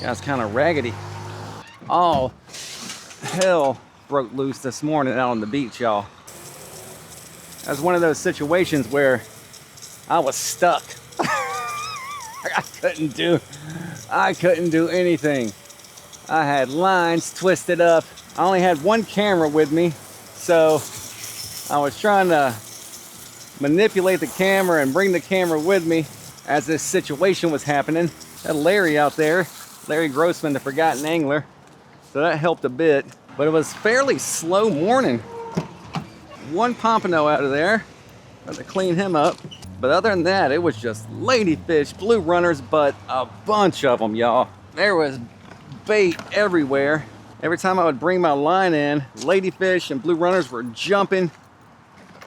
Guy's kind of raggedy. All hell broke loose this morning out on the beach, y'all. That's one of those situations where I was stuck. I couldn't do anything. I had lines twisted up. I only had one camera with me, so I was trying to manipulate the camera and bring the camera with me as this situation was happening. That Larry out there, Larry Grossman, the forgotten angler, so that helped a bit, but it was fairly slow morning. One pompano out of there, had to clean him up. But other than that, it was just ladyfish, blue runners, but a bunch of them, y'all. There was bait everywhere. Every time I would bring my line in, ladyfish and blue runners were jumping.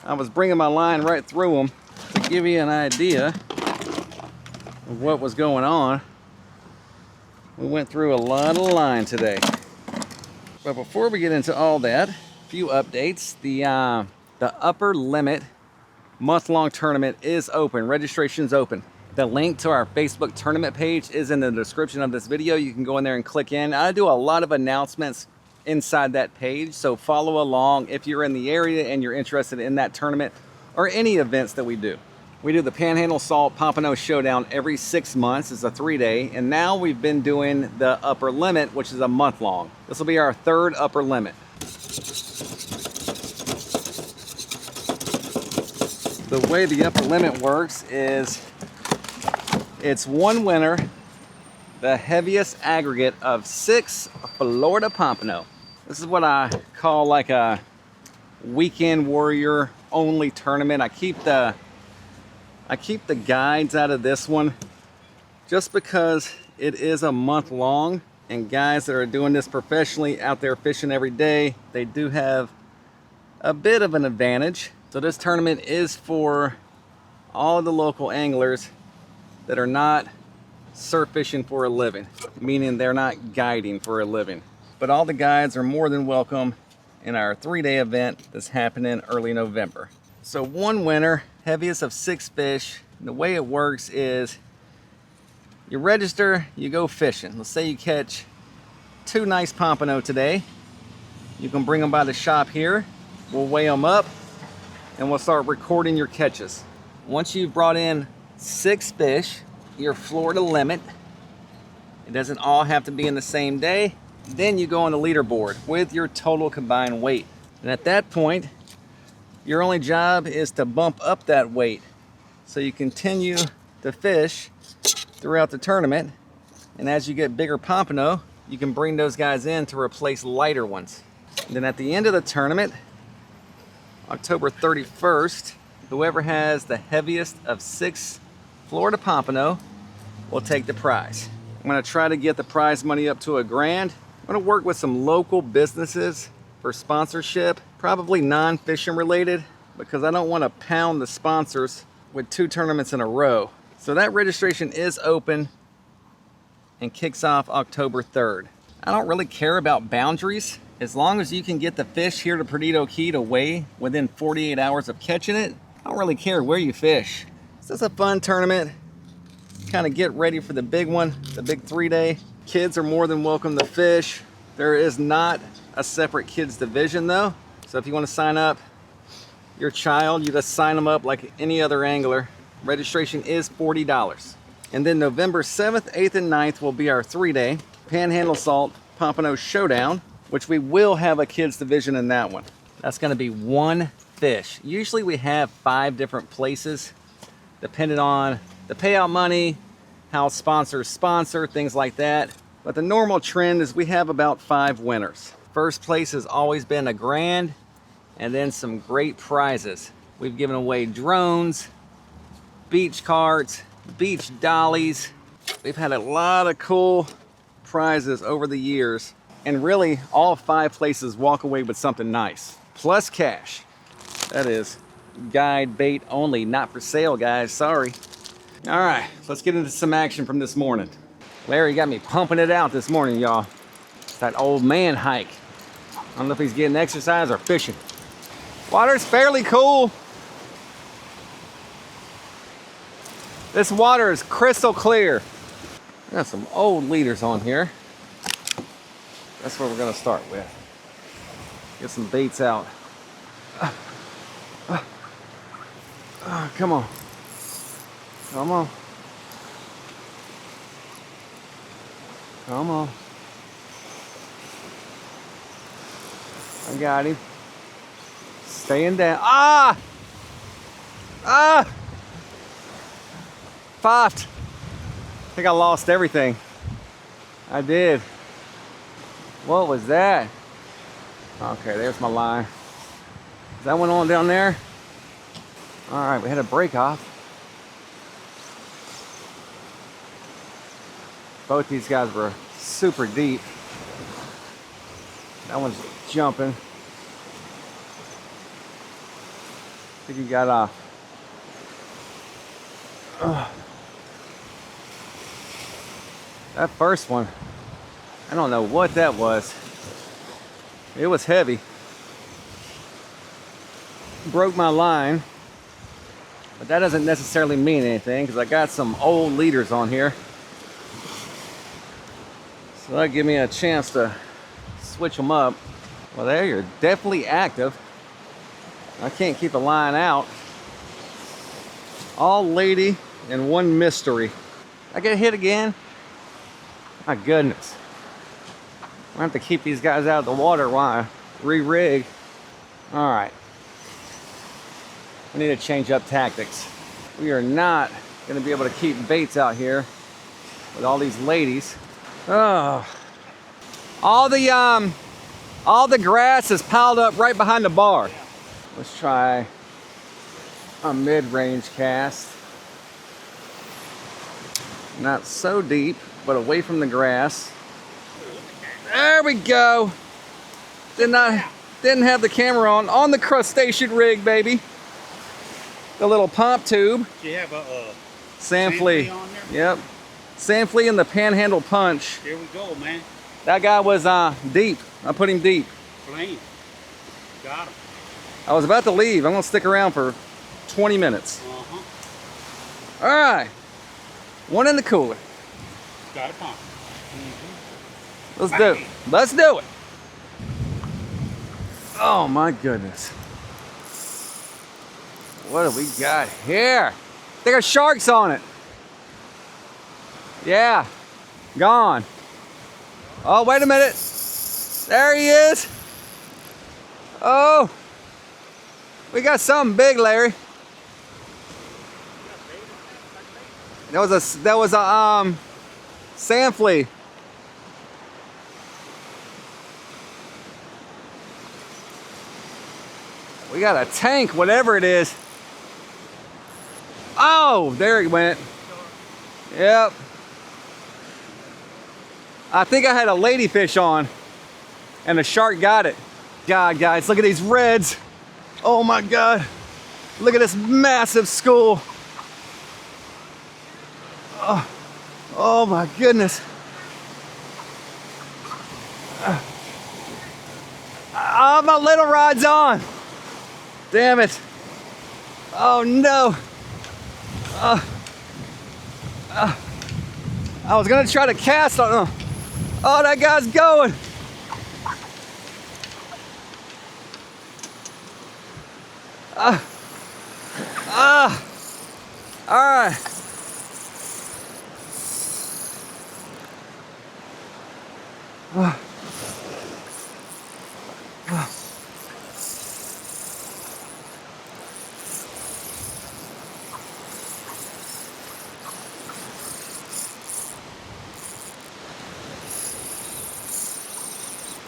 I was bringing my line right through them. To give you an idea of what was going on, we went through a lot of line today. But before we get into all that, a few updates. The upper limit month-long tournament is open. Registration's open. The link to our Facebook tournament page is in the description of this video. You can go in there and click in. I do a lot of announcements inside that page, so follow along if you're in the area and you're interested in that tournament or any events that we do. We do the Panhandle Salt Pompano Showdown every 6 months. It's a 3-day, and now we've been doing the upper limit, which is a month-long. This will be our third upper limit. The way the upper limit works is it's one winner, the heaviest aggregate of 6 Florida pompano. This is what I call like a weekend warrior only tournament. I keep the guides out of this one just because it is a month long, and guys that are doing this professionally out there fishing every day, they do have a bit of an advantage. So this tournament is for all the local anglers that are not surf fishing for a living, meaning they're not guiding for a living. But all the guides are more than welcome in our 3-day event that's happening early November. So one winner, heaviest of 6 fish. And the way it works is you register, you go fishing. Let's say you catch 2 nice pompano today. You can bring them by the shop here. We'll weigh them up and we'll start recording your catches. Once you've brought in 6 fish, your Florida limit, it doesn't all have to be in the same day, then you go on the leaderboard with your total combined weight. And at that point, your only job is to bump up that weight so you continue to fish throughout the tournament. And as you get bigger pompano, you can bring those guys in to replace lighter ones. And then at the end of the tournament, October 31st, whoever has the heaviest of 6 Florida pompano will take the prize. I'm gonna try to get the prize money up to $1,000. I'm gonna work with some local businesses for sponsorship, probably non-fishing related, because I don't wanna pound the sponsors with 2 tournaments in a row. So that registration is open and kicks off October 3rd. I don't really care about boundaries. As long as you can get the fish here to Perdido Key to weigh within 48 hours of catching it, I don't really care where you fish. So it's a fun tournament. Kind of get ready for the big one, the big 3-day. Kids are more than welcome to fish. There is not a separate kids division though. So if you want to sign up your child, you just sign them up like any other angler. Registration is $40. And then November 7th, 8th, and 9th will be our 3-day Panhandle Salt Pompano Showdown, which we will have a kids division in that one. That's gonna be 1 fish. Usually we have 5 different places, depending on the payout money, how sponsors sponsor, things like that. But the normal trend is we have about 5 winners. First place has always been $1,000, and then some great prizes. We've given away drones, beach carts, beach dollies. We've had a lot of cool prizes over the years, and really all 5 places walk away with something nice, plus cash. That is guide bait only, not for sale, guys, sorry. All right, let's get into some action from this morning. Larry got me pumping it out this morning, y'all. It's that old man hike. I don't know if he's getting exercise or fishing. Water's fairly cool. This water is crystal clear. Got some old leaders on here. That's where we're gonna start with. Get some baits out. Come on. Come on. Come on. I got him. Staying down. Ah! Ah! Popped. I think I lost everything. I did. What was that? Okay, there's my line. Is that one on down there? All right, we had a break off. Both these guys were super deep. That one's jumping. I think he got off. That first one, I don't know what that was. It was heavy. Broke my line, but that doesn't necessarily mean anything because I got some old leaders on here. So that'll give me a chance to switch them up. Well, there you're definitely active. I can't keep a line out. All lady and one mystery. I get hit again. My goodness. I have to keep these guys out of the water while I re-rig. All right. We need to change up tactics. We are not going to be able to keep baits out here with all these ladies. Oh. All the grass is piled up right behind the bar. Let's try a mid-range cast. Not so deep, but away from the grass. There we go. Didn't have the camera on the crustacean rig, baby. The little pump tube. Do you have a sand flea on there? Yep. Sand flea and the panhandle punch. Here we go, man. That guy was deep. I put him deep. Flame. Got him. I was about to leave. I'm gonna stick around for 20 minutes. Uh-huh. All right. One in the cooler. Got a pump. Let's do it. Let's do it. Oh my goodness. What do we got here? They got sharks on it. Yeah. Gone. Oh, wait a minute. There he is. Oh. We got something big, Larry. That was a sand flea. We got a tank, whatever it is. Oh, there he went. Yep. I think I had a ladyfish on and the shark got it. God, guys, look at these reds. Oh my God. Look at this massive school. Oh my goodness. Oh, my little rod's on. Damn it. Oh no. I was gonna try to cast on him. Oh, that guy's going. All right.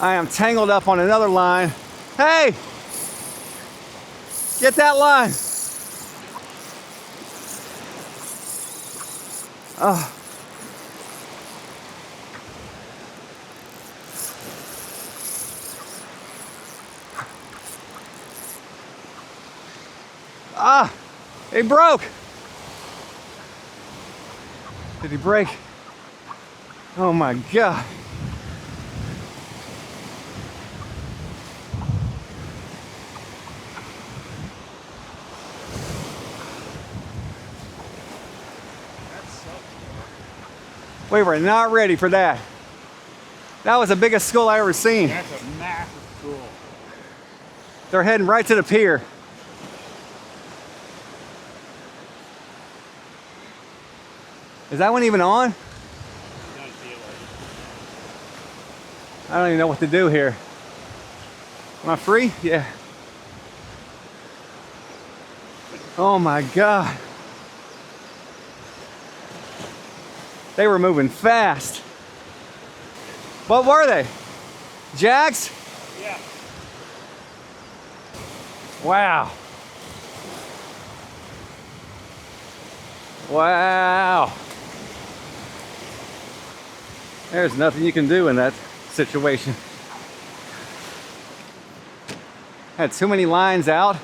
I am tangled up on another line. Hey! Get that line. Oh. Ah, he broke. Did he break? Oh my God. We were not ready for that. That was the biggest school I ever seen. That's a massive school. They're heading right to the pier. Is that one even on? Doesn't feel like it. I don't even know what to do here. Am I free? Yeah. Oh my God. They were moving fast. What were they? Jacks? Yeah. Wow. Wow. There's nothing you can do in that situation. Had too many lines out.